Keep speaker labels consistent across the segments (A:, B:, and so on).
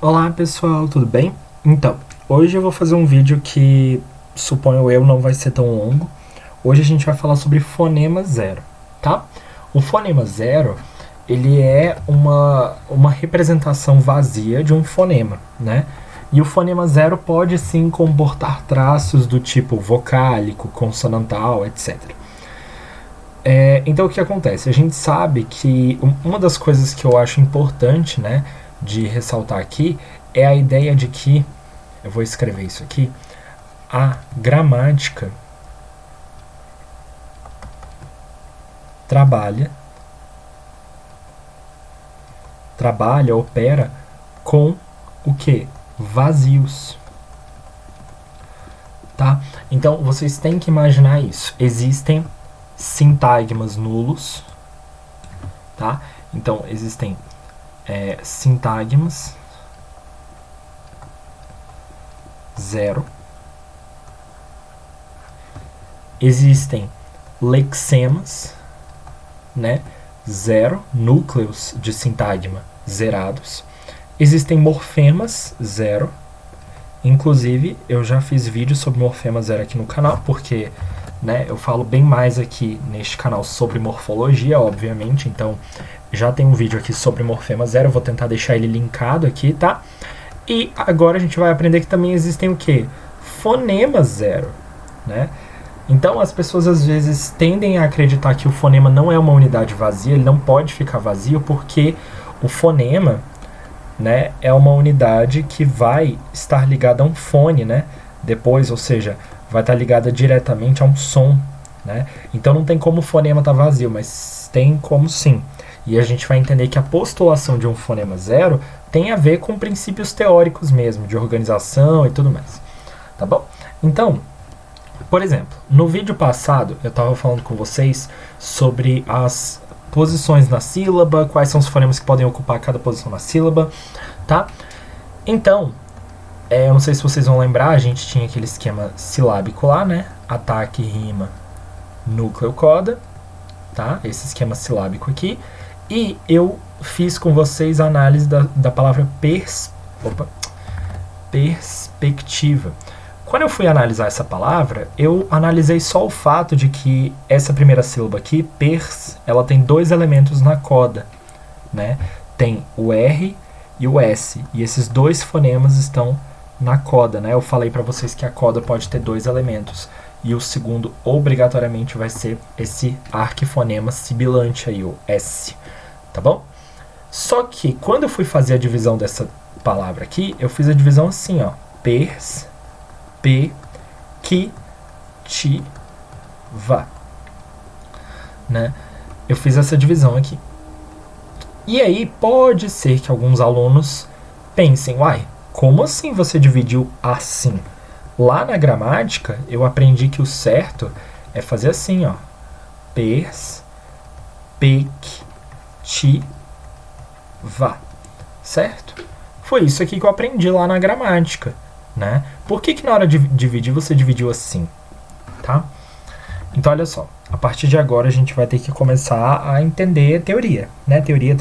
A: Olá pessoal, tudo bem? Então, hoje eu vou fazer um vídeo que, suponho eu, não vai ser tão longo. Hoje a gente vai falar sobre fonema zero, tá? O fonema zero, ele é uma representação vazia de um fonema, né? E o fonema zero pode sim comportar traços do tipo vocálico, consonantal, etc. Então o que acontece? A gente sabe que uma das coisas que eu acho importante, né, de ressaltar aqui é a ideia de que, eu vou escrever isso aqui, a gramática trabalha, opera com o que? Vazios. Tá? Então vocês têm que imaginar isso. Existem sintagmas nulos, tá? Então existem sintagmas zero, existem lexemas, né? Zero, núcleos de sintagma zerados, existem morfemas zero. Inclusive, eu já fiz vídeo sobre morfema zero aqui no canal, porque, né, eu falo bem mais aqui neste canal sobre morfologia, obviamente. Então, já tem um vídeo aqui sobre morfema zero, eu vou tentar deixar ele linkado aqui, tá? E agora a gente vai aprender que também existem o quê? Fonemas zero, né? Então, as pessoas às vezes tendem a acreditar que o fonema não é uma unidade vazia, ele não pode ficar vazio, porque o fonema, né, é uma unidade que vai estar ligada a um fone, né, depois, ou seja, vai estar ligada diretamente a um som, né, então não tem como o fonema estar vazio, mas tem como sim, e a gente vai entender que a postulação de um fonema zero tem a ver com princípios teóricos mesmo, de organização e tudo mais, tá bom? Então, por exemplo, no vídeo passado eu estava falando com vocês sobre as posições na sílaba, quais são os fonemas que podem ocupar cada posição na sílaba, tá? Então, eu não sei se vocês vão lembrar, a gente tinha aquele esquema silábico lá, né? Ataque, rima, núcleo, coda, tá? Esse esquema silábico aqui. E eu fiz com vocês a análise da palavra perspectiva. Quando eu fui analisar essa palavra, eu analisei só o fato de que essa primeira sílaba aqui, pers, ela tem dois elementos na coda, né? Tem o R e o S, e esses dois fonemas estão na coda, né? Eu falei para vocês que a coda pode ter dois elementos, e o segundo obrigatoriamente vai ser esse arquifonema sibilante aí, o S, tá bom? Só que quando eu fui fazer a divisão dessa palavra aqui, eu fiz a divisão assim, ó, pers, va, né? Eu fiz essa divisão aqui. E aí pode ser que alguns alunos pensem, uai, como assim você dividiu assim? Lá na gramática eu aprendi que o certo é fazer assim, ó, perspectiva, certo? Foi isso aqui que eu aprendi lá na gramática, né? Por que na hora de dividir você dividiu assim, tá? Então olha só, a partir de agora a gente vai ter que começar a entender teoria, né? Teoria.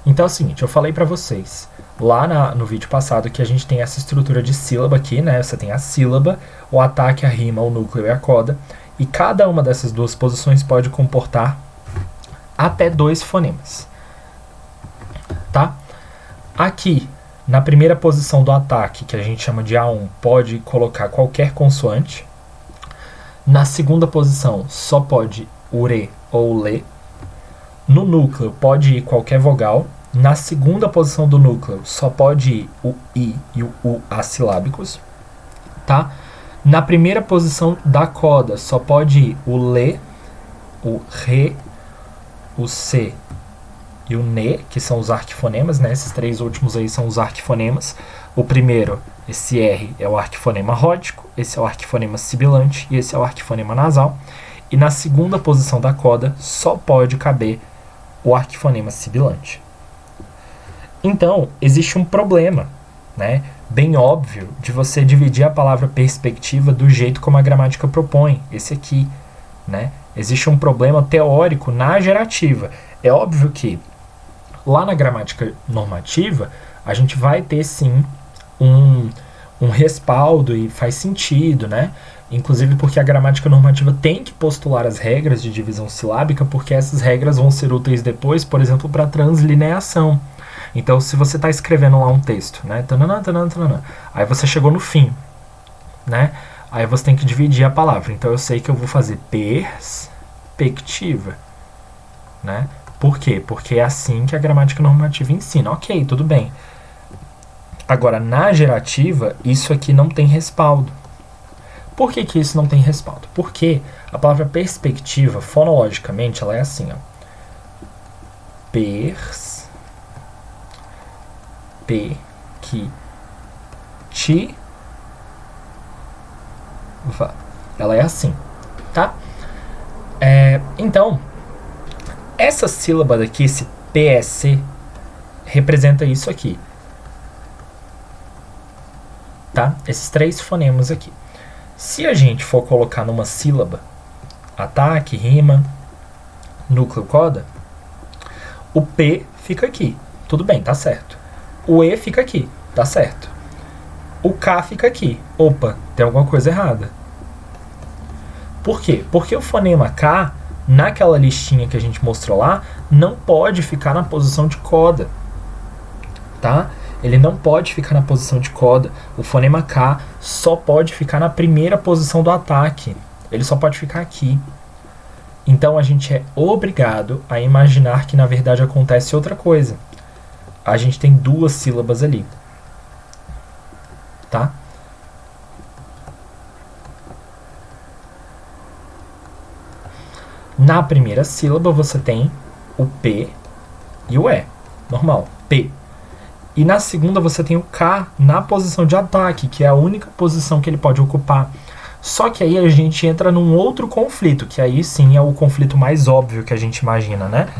A: Então é o seguinte, eu falei pra vocês lá no vídeo passado que a gente tem essa estrutura de sílaba aqui, né? Você tem a sílaba, o ataque, a rima, o núcleo e a coda, e cada uma dessas duas posições pode comportar até dois fonemas, tá? Aqui, na primeira posição do ataque, que a gente chama de A1, pode colocar qualquer consoante. Na segunda posição, só pode o re ou o lê. No núcleo, pode ir qualquer vogal. Na segunda posição do núcleo, só pode ir o i e o u assilábicos. Tá? Na primeira posição da coda, só pode ir o lê, o re, o c e o ne, que são os arquifonemas, né? Esses três últimos aí são os arquifonemas. O primeiro, esse R, é o arquifonema ródico, esse é o arquifonema sibilante e esse é o arquifonema nasal. E na segunda posição da coda só pode caber o arquifonema sibilante. Então, existe um problema, né, bem óbvio, de você dividir a palavra perspectiva do jeito como a gramática propõe, esse aqui, né? Existe um problema teórico na gerativa. É óbvio que lá na gramática normativa, a gente vai ter sim um respaldo e faz sentido, né? Inclusive porque a gramática normativa tem que postular as regras de divisão silábica, porque essas regras vão ser úteis depois, por exemplo, para translineação. Então, se você está escrevendo lá um texto, né? Tanana, tanana, tanana, aí você chegou no fim, né? Aí você tem que dividir a palavra. Então, eu sei que eu vou fazer perspectiva, né? Por quê? Porque é assim que a gramática normativa ensina. Ok, tudo bem. Agora, na gerativa, isso aqui não tem respaldo. Por que que isso não tem respaldo? Porque a palavra perspectiva, fonologicamente, ela é assim, ó. Ela é assim, tá? Então, essa sílaba daqui, esse PSC, representa isso aqui. Tá? Esses 3 fonemas aqui. Se a gente for colocar numa sílaba, ataque, rima, núcleo, coda, o P fica aqui. Tudo bem, tá certo. O E fica aqui, tá certo. O K fica aqui. Opa, tem alguma coisa errada. Por quê? Porque o fonema K, naquela listinha que a gente mostrou lá, não pode ficar na posição de coda. Tá? Ele não pode ficar na posição de coda. O fonema K só pode ficar na primeira posição do ataque. Ele só pode ficar aqui. Então a gente é obrigado a imaginar que na verdade acontece outra coisa. A gente tem 2 sílabas ali. Tá? Na primeira sílaba você tem o P e o E. Normal. P. E na segunda você tem o K na posição de ataque, que é a única posição que ele pode ocupar. Só que aí a gente entra num outro conflito, que aí sim é o conflito mais óbvio que a gente imagina, né?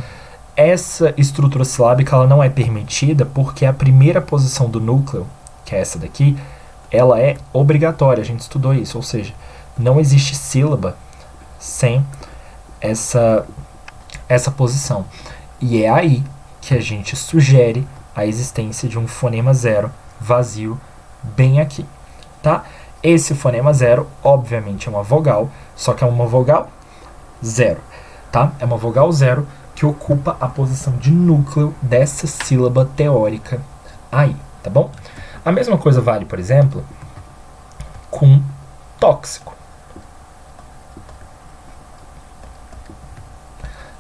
A: Essa estrutura silábica ela não é permitida porque a primeira posição do núcleo, que é essa daqui, ela é obrigatória. A gente estudou isso, ou seja, não existe sílaba sem essa posição. E é aí que a gente sugere a existência de um fonema zero vazio bem aqui, tá? Esse fonema zero, obviamente, é uma vogal, só que é uma vogal zero, tá? É uma vogal zero que ocupa a posição de núcleo dessa sílaba teórica aí, tá bom? A mesma coisa vale, por exemplo, com tóxico.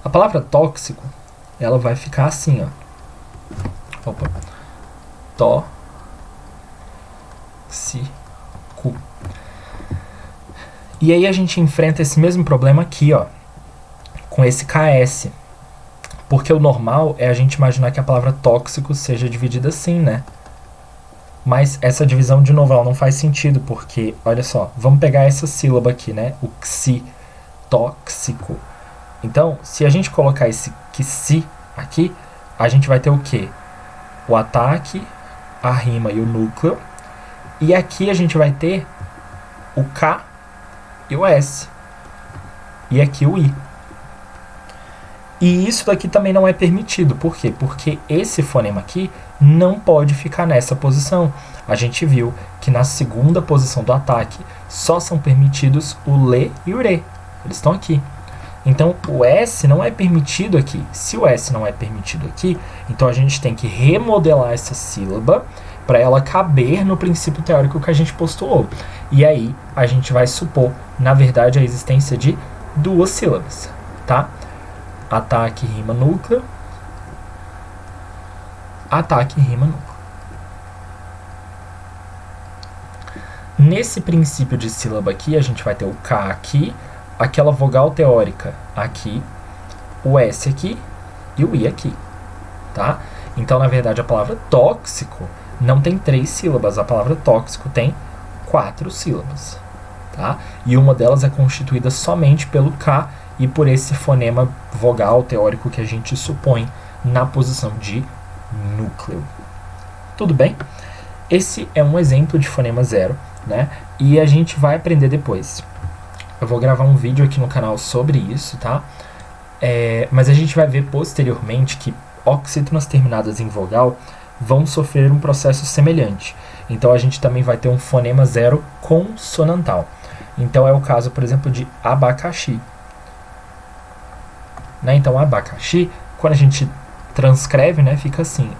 A: A palavra tóxico, ela vai ficar assim, ó. Opa. Tóxico. E aí a gente enfrenta esse mesmo problema aqui, ó, com esse KS. Porque o normal é a gente imaginar que a palavra tóxico seja dividida assim, né? Mas essa divisão, de novo, ela não faz sentido, porque, olha só, vamos pegar essa sílaba aqui, né? O xi, tóxico. Então, se a gente colocar esse xi aqui, a gente vai ter o quê? O ataque, a rima e o núcleo. E aqui a gente vai ter o K e o S. E aqui o I. E isso daqui também não é permitido. Por quê? Porque esse fonema aqui não pode ficar nessa posição. A gente viu que na segunda posição do ataque só são permitidos o LE e o RE. Eles estão aqui. Então, o S não é permitido aqui. Se o S não é permitido aqui, então a gente tem que remodelar essa sílaba para ela caber no princípio teórico que a gente postulou. E aí, a gente vai supor, na verdade, a existência de 2 sílabas, tá? Ataque, rima, núcleo. Ataque, rima, núcleo. Nesse princípio de sílaba aqui, a gente vai ter o K aqui, aquela vogal teórica aqui, o S aqui e o I aqui, tá? Então, na verdade, a palavra tóxico não tem 3 sílabas, a palavra tóxico tem 4 sílabas, tá? E uma delas é constituída somente pelo K e por esse fonema vogal teórico que a gente supõe na posição de núcleo. Tudo bem? Esse é um exemplo de fonema zero, né? E a gente vai aprender depois. Eu vou gravar um vídeo aqui no canal sobre isso, tá? Mas a gente vai ver posteriormente que oxítonas terminadas em vogal vão sofrer um processo semelhante. Então a gente também vai ter um fonema zero consonantal. Então é o caso, por exemplo, de abacaxi. Né? Então abacaxi, quando a gente transcreve, né, fica assim,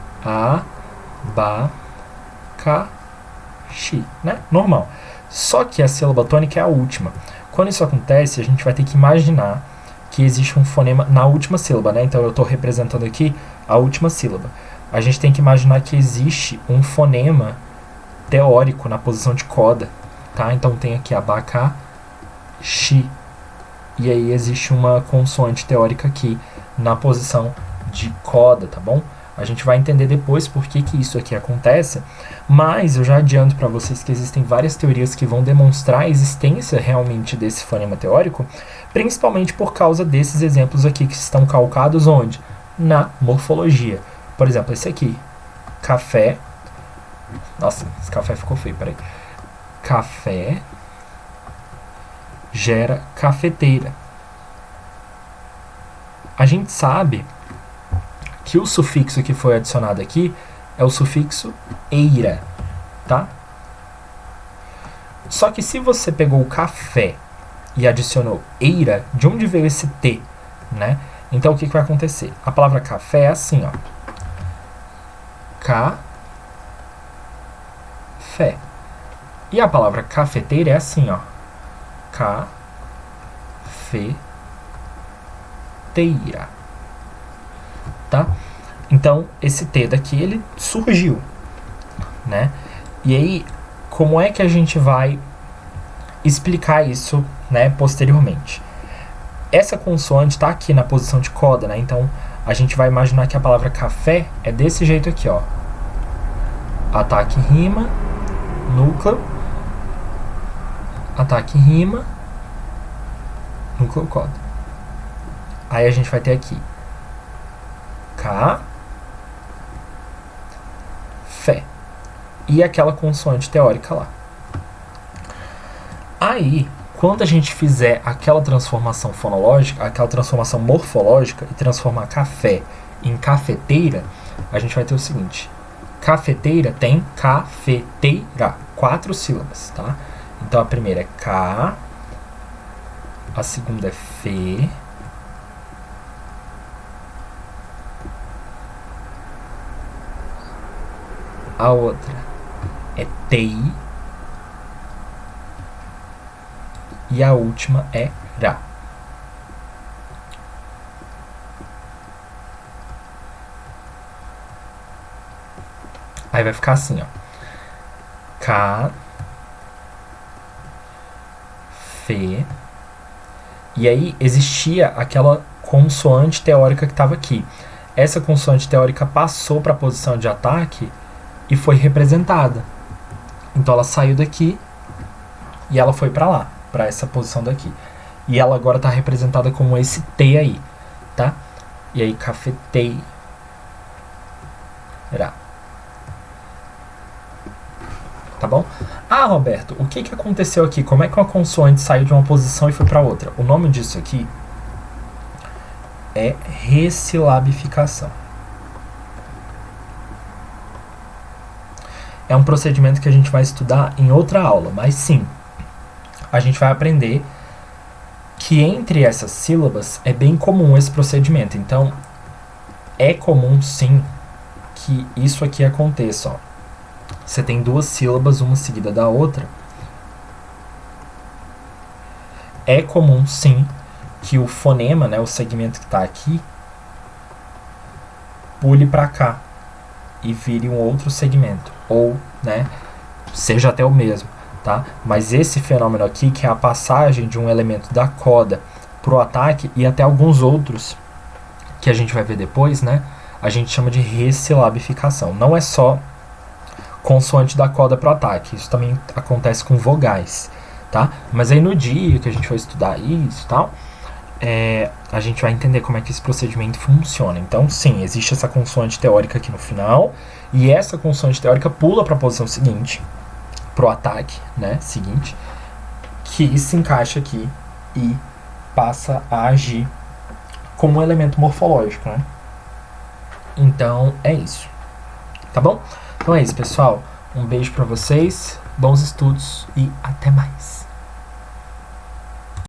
A: abacaxi, né? Normal. Só que a sílaba tônica é a última. Quando isso acontece, a gente vai ter que imaginar que existe um fonema na última sílaba, né? Então eu estou representando aqui a última sílaba. A gente tem que imaginar que existe um fonema teórico na posição de coda, tá? Então tem aqui abacaxi. E aí existe uma consoante teórica aqui na posição de coda, tá bom? A gente vai entender depois por que isso aqui acontece, mas eu já adianto para vocês que existem várias teorias que vão demonstrar a existência realmente desse fonema teórico, principalmente por causa desses exemplos aqui que estão calcados onde? Na morfologia. Por exemplo, esse aqui, café. Nossa, esse café ficou feio, peraí. Café gera cafeteira. A gente sabe que o sufixo que foi adicionado aqui é o sufixo eira, tá? Só que se você pegou o café e adicionou eira, de onde veio esse T, né? Então o que vai acontecer? A palavra café é assim, ó. Café. E a palavra cafeteira é assim, ó. Cafeteira. Tá? Então, esse T daqui, ele surgiu, né? E aí, como é que a gente vai explicar isso, né, posteriormente? Essa consoante está aqui na posição de coda, né? Então, a gente vai imaginar que a palavra café é desse jeito aqui, ó. Ataque, rima, núcleo, ataque, rima, núcleo, coda. Aí a gente vai ter aqui fé. E aquela consoante teórica lá. Aí, quando a gente fizer aquela transformação fonológica, aquela transformação morfológica e transformar café em cafeteira, a gente vai ter o seguinte. Cafeteira tem cafeteira. 4 sílabas, tá? Então a primeira é K, a segunda é Fê, a outra é TEI e a última é RA. Aí vai ficar assim, ó. K, Fê. E aí existia aquela consoante teórica que estava aqui. Essa consoante teórica passou para a posição de ataque e foi representada. Então ela saiu daqui e ela foi para lá, para essa posição daqui. E ela agora está representada como esse T aí, tá? E aí cafeteira. Tá bom? Ah, Roberto, o que aconteceu aqui? Como é que uma consoante saiu de uma posição e foi para outra? O nome disso aqui é ressilabificação. É um procedimento que a gente vai estudar em outra aula, mas sim, a gente vai aprender que entre essas sílabas é bem comum esse procedimento. Então, é comum sim que isso aqui aconteça, ó. Você tem 2 sílabas, uma seguida da outra. É comum sim que o fonema, né, o segmento que está aqui, pule para cá e vire um outro segmento, ou, né, seja até o mesmo, tá? Mas esse fenômeno aqui, que é a passagem de um elemento da coda para o ataque e até alguns outros que a gente vai ver depois, né, a gente chama de ressilabificação. Não é só consoante da coda para o ataque, isso também acontece com vogais, tá? Mas aí no dia que a gente vai estudar isso e tal, a gente vai entender como é que esse procedimento funciona. Então, sim, existe essa consoante teórica aqui no final, e essa consoante teórica pula para a posição seguinte, pro ataque, né, seguinte, que se encaixa aqui e passa a agir como um elemento morfológico, né? Então, é isso, tá bom? Então é isso, pessoal. Um beijo pra vocês, bons estudos e até mais.